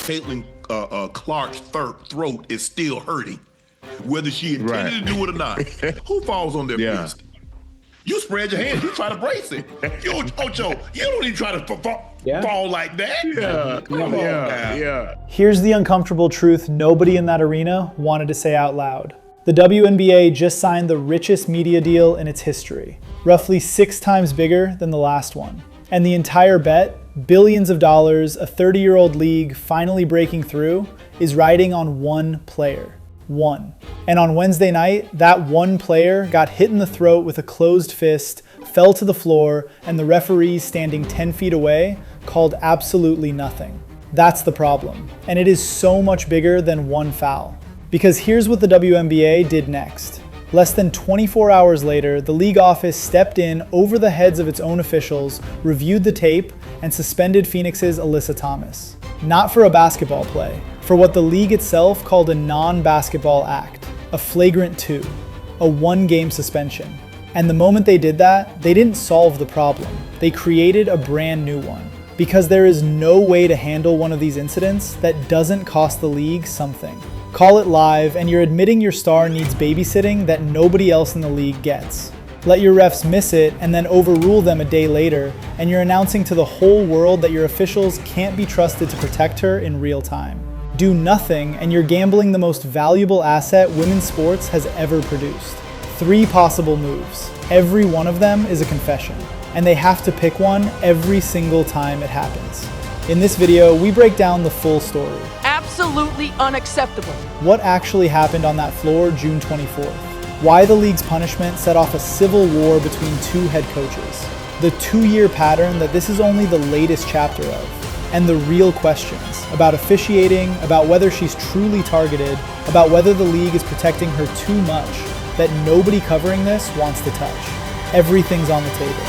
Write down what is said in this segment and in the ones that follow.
Caitlin Clark's throat is still hurting, whether she intended to do it or not. Who falls on their fist? You spread your hands, you try to brace it. Ocho, you don't even try to fall like that. Come on now. Here's the uncomfortable truth nobody in that arena wanted to say out loud. The WNBA just signed the richest media deal in its history, roughly 6 times bigger than the last one. And the entire bet, billions of dollars, a 30-year-old league finally breaking through, is riding on one player. One. And on Wednesday night, that one player got hit in the throat with a closed fist, fell to the floor, and the referees standing 10 feet away called absolutely nothing. That's the problem. And it is so much bigger than one foul. Because here's what the WNBA did next. Less than 24 hours later, the league office stepped in over the heads of its own officials, reviewed the tape, and suspended Phoenix's Alyssa Thomas. Not for a basketball play, for what the league itself called a non-basketball act, a flagrant 2, a 1-game suspension. And the moment they did that, they didn't solve the problem. They created a brand new one. Because there is no way to handle one of these incidents that doesn't cost the league something. Call it live, and you're admitting your star needs babysitting that nobody else in the league gets. Let your refs miss it and then overrule them a day later, and you're announcing to the whole world that your officials can't be trusted to protect her in real time. Do nothing, and you're gambling the most valuable asset women's sports has ever produced. 3 possible moves. Every one of them is a confession, and they have to pick one every single time it happens. In this video, we break down the full story. Absolutely unacceptable. What actually happened on that floor June 24th? Why the league's punishment set off a civil war between 2 head coaches? The 2-year pattern that this is only the latest chapter of. And the real questions about officiating, about whether she's truly targeted, about whether the league is protecting her too much, that nobody covering this wants to touch. Everything's on the table.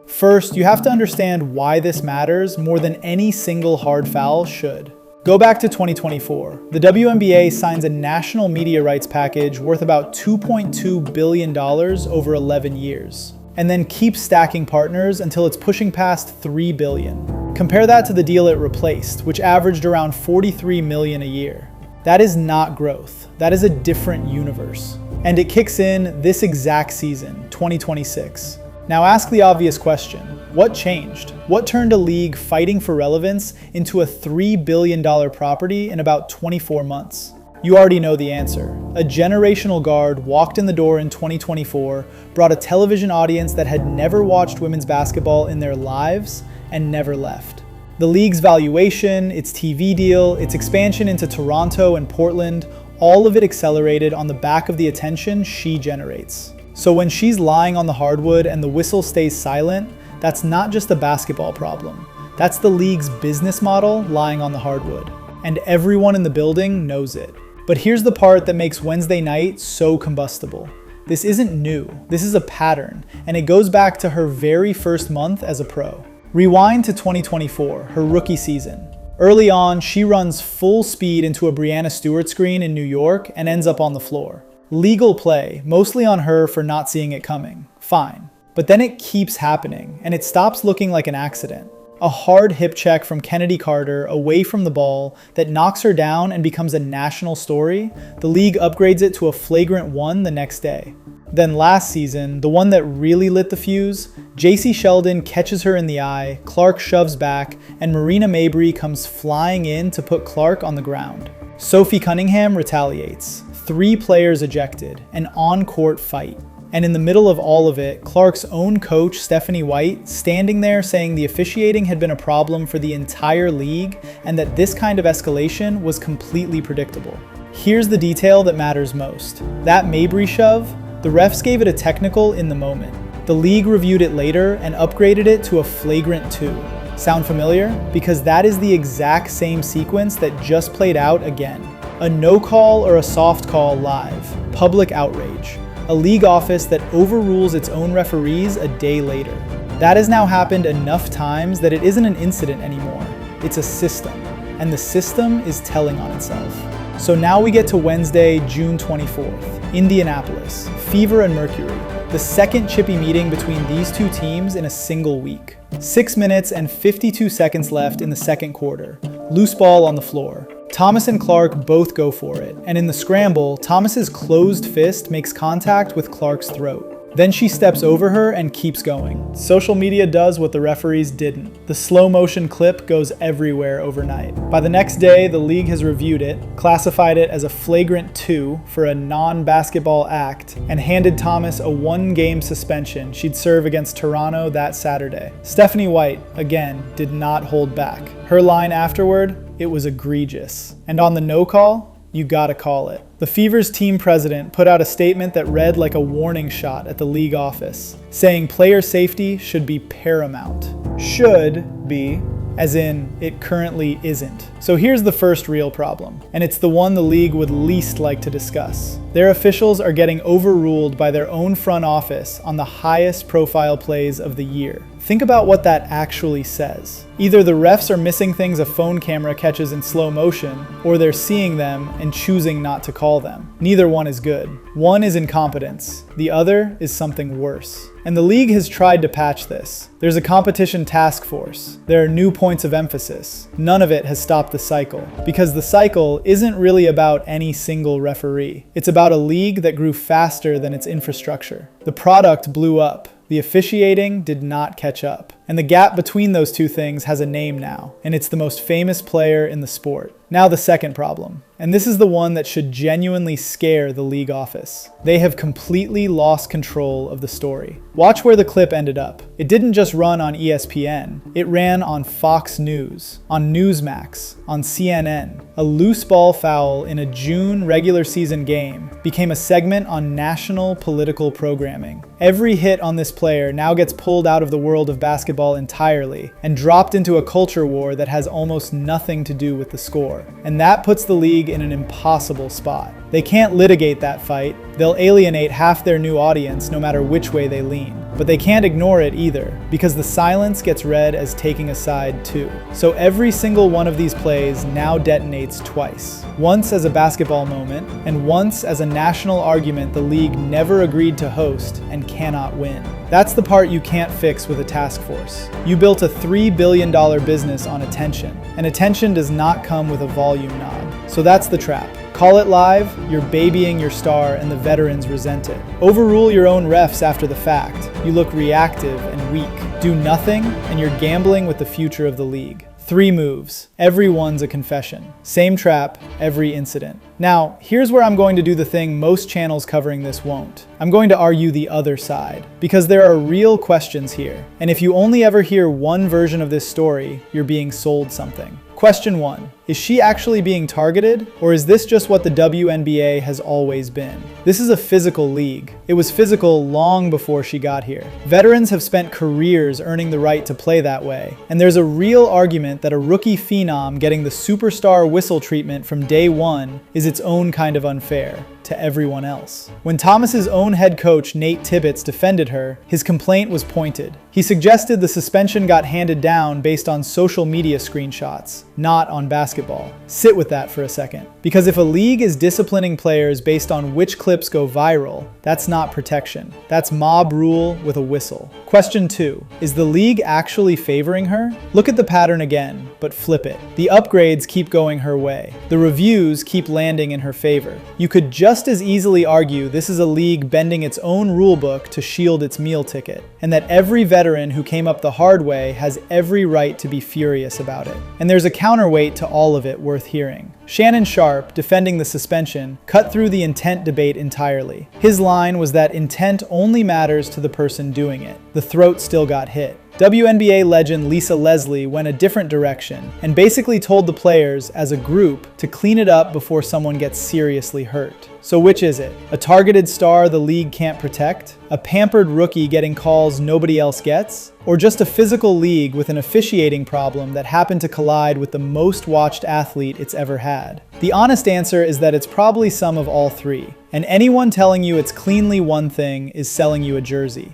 First, you have to understand why this matters more than any single hard foul should. Go back to 2024. The WNBA signs a national media rights package worth about $2.2 billion over 11 years, and then keeps stacking partners until it's pushing past $3 billion. Compare that to the deal it replaced, which averaged around $43 million a year. That is not growth. That is a different universe. And it kicks in this exact season, 2026. Now ask the obvious question, what changed? What turned a league fighting for relevance into a $3 billion property in about 24 months? You already know the answer. A generational guard walked in the door in 2024, brought a television audience that had never watched women's basketball in their lives, and never left. The league's valuation, its TV deal, its expansion into Toronto and Portland, all of it accelerated on the back of the attention she generates. So when she's lying on the hardwood and the whistle stays silent, that's not just a basketball problem. That's the league's business model lying on the hardwood. And everyone in the building knows it. But here's the part that makes Wednesday night so combustible. This isn't new. This is a pattern, and it goes back to her very first month as a pro. Rewind to 2024, her rookie season. Early on, she runs full speed into a Breanna Stewart screen in New York and ends up on the floor. Legal play, mostly on her for not seeing it coming. Fine. But then it keeps happening, and it stops looking like an accident. A hard hip check from Kennedy Carter away from the ball that knocks her down and becomes a national story. The league upgrades it to a flagrant 1 the next day. Then last season, the one that really lit the fuse, JC Sheldon catches her in the eye, Clark shoves back, and Marina Mabrey comes flying in to put Clark on the ground. Sophie Cunningham retaliates. 3 players ejected, an on-court fight. And in the middle of all of it, Clark's own coach, Stephanie White, standing there saying the officiating had been a problem for the entire league and that this kind of escalation was completely predictable. Here's the detail that matters most. That Mabrey shove, the refs gave it a technical in the moment. The league reviewed it later and upgraded it to a flagrant 2. Sound familiar? Because that is the exact same sequence that just played out again. A no call or a soft call live. Public outrage. A league office that overrules its own referees a day later. That has now happened enough times that it isn't an incident anymore. It's a system. And the system is telling on itself. So now we get to Wednesday, June 24th. Indianapolis. Fever and Mercury. the second chippy meeting between these two teams in a single week. 6 minutes and 52 seconds left in the second quarter. Loose ball on the floor. Thomas and Clark both go for it, and in the scramble, Thomas's closed fist makes contact with Clark's throat. Then she steps over her and keeps going. Social media does what the referees didn't. The slow motion clip goes everywhere overnight. By the next day, the league has reviewed it, classified it as a flagrant 2 for a non-basketball act, and handed Thomas a 1-game suspension she'd serve against Toronto that Saturday. Stephanie White, again, did not hold back. Her line afterward, it was egregious. And on the no call, you gotta call it. The Fever's team president put out a statement that read like a warning shot at the league office, saying player safety should be paramount. Should be, as in it currently isn't. So here's the first real problem, and it's the one the league would least like to discuss. Their officials are getting overruled by their own front office on the highest profile plays of the year. Think about what that actually says. Either the refs are missing things a phone camera catches in slow motion, or they're seeing them and choosing not to call them. Neither one is good. One is incompetence. The other is something worse. And the league has tried to patch this. There's a competition task force. There are new points of emphasis. None of it has stopped the cycle, because the cycle isn't really about any single referee. It's about a league that grew faster than its infrastructure. The product blew up. The officiating did not catch up. And the gap between those two things has a name now, and it's the most famous player in the sport. Now the second problem, and this is the one that should genuinely scare the league office. They have completely lost control of the story. Watch where the clip ended up. It didn't just run on ESPN, it ran on Fox News, on Newsmax, on CNN. A loose ball foul in a June regular season game became a segment on national political programming. Every hit on this player now gets pulled out of the world of basketball entirely and dropped into a culture war that has almost nothing to do with the score. And that puts the league in an impossible spot. They can't litigate that fight. They'll alienate half their new audience no matter which way they lean. But they can't ignore it either, because the silence gets read as taking a side too. So every single one of these plays now detonates twice. Once as a basketball moment, and once as a national argument the league never agreed to host and cannot win. That's the part you can't fix with a task force. You built a $3 billion business on attention, and attention does not come with a volume knob. So that's the trap. Call it live, you're babying your star, and the veterans resent it. Overrule your own refs after the fact. You look reactive and weak. Do nothing, and you're gambling with the future of the league. 3 moves. Every one's a confession. Same trap, every incident. Now, here's where I'm going to do the thing most channels covering this won't. I'm going to argue the other side, because there are real questions here. And if you only ever hear one version of this story, you're being sold something. Question 1. Is she actually being targeted, or is this just what the WNBA has always been? This is a physical league. It was physical long before she got here. Veterans have spent careers earning the right to play that way, and there's a real argument that a rookie phenom getting the superstar whistle treatment from day one is its own kind of unfair to everyone else. When Thomas's own head coach Nate Tibbetts defended her, his complaint was pointed. He suggested the suspension got handed down based on social media screenshots, not on basketball. Sit with that for a second. Because if a league is disciplining players based on which clips go viral, that's not protection. That's mob rule with a whistle. Question 2. Is the league actually favoring her? Look at the pattern again, but flip it. The upgrades keep going her way. The reviews keep landing in her favor. You could just as easily argue this is a league bending its own rulebook to shield its meal ticket, and that every veteran who came up the hard way has every right to be furious about it. And there's a counterweight to all of it worth hearing. Shannon Sharpe, defending the suspension, cut through the intent debate entirely. His line was that intent only matters to the person doing it. The throat still got hit. WNBA legend Lisa Leslie went a different direction and basically told the players, as a group, to clean it up before someone gets seriously hurt. So which is it? A targeted star the league can't protect? A pampered rookie getting calls nobody else gets? Or just a physical league with an officiating problem that happened to collide with the most watched athlete it's ever had? The honest answer is that it's probably some of all three. And anyone telling you it's cleanly one thing is selling you a jersey.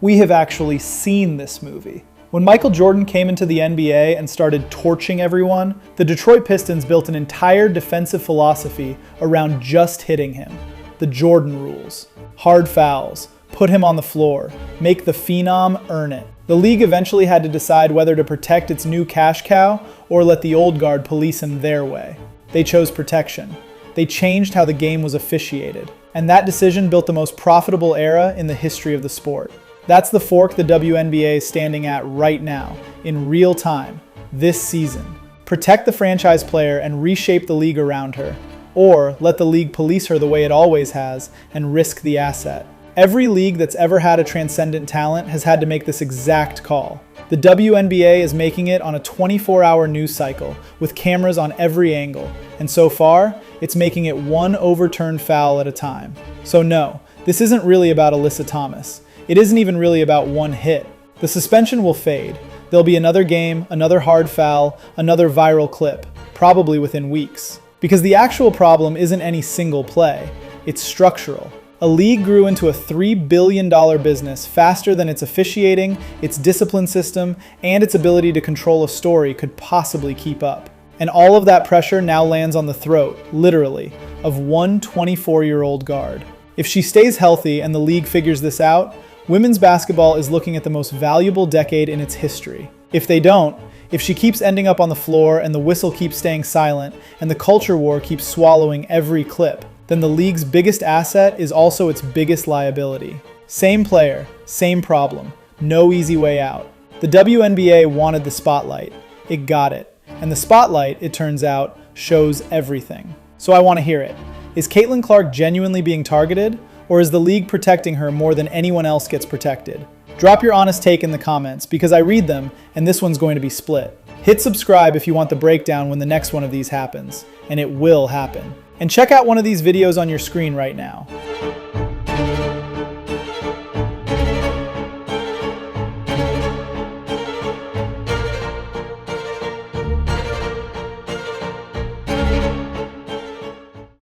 We have actually seen this movie. When Michael Jordan came into the NBA and started torching everyone, the Detroit Pistons built an entire defensive philosophy around just hitting him. The Jordan rules. Hard fouls, Put him on the floor. Make the phenom earn it. The league eventually had to decide whether to protect its new cash cow or let the old guard police him their way. They chose protection. They changed how the game was officiated. And that decision built the most profitable era in the history of the sport. That's the fork the WNBA is standing at right now, in real time, this season. Protect the franchise player and reshape the league around her, or let the league police her the way it always has and risk the asset. Every league that's ever had a transcendent talent has had to make this exact call. The WNBA is making it on a 24-hour news cycle with cameras on every angle, and so far, it's making it one overturned foul at a time. So no, this isn't really about Alyssa Thomas. It isn't even really about one hit. The suspension will fade. There'll be another game, another hard foul, another viral clip, probably within weeks. Because the actual problem isn't any single play, it's structural. A league grew into a $3 billion business faster than its officiating, its discipline system, and its ability to control a story could possibly keep up. And all of that pressure now lands on the throat, literally, of one 24-year-old guard. If she stays healthy and the league figures this out, women's basketball is looking at the most valuable decade in its history. If they don't, if she keeps ending up on the floor and the whistle keeps staying silent and the culture war keeps swallowing every clip, then the league's biggest asset is also its biggest liability. Same player, same problem, no easy way out. The WNBA wanted the spotlight. It got it. And the spotlight, it turns out, shows everything. So I want to hear it. Is Caitlin Clark genuinely being targeted, or is the league protecting her more than anyone else gets protected? Drop your honest take in the comments, because I read them, and this one's going to be split. Hit subscribe if you want the breakdown when the next one of these happens, and it will happen. And check out one of these videos on your screen right now.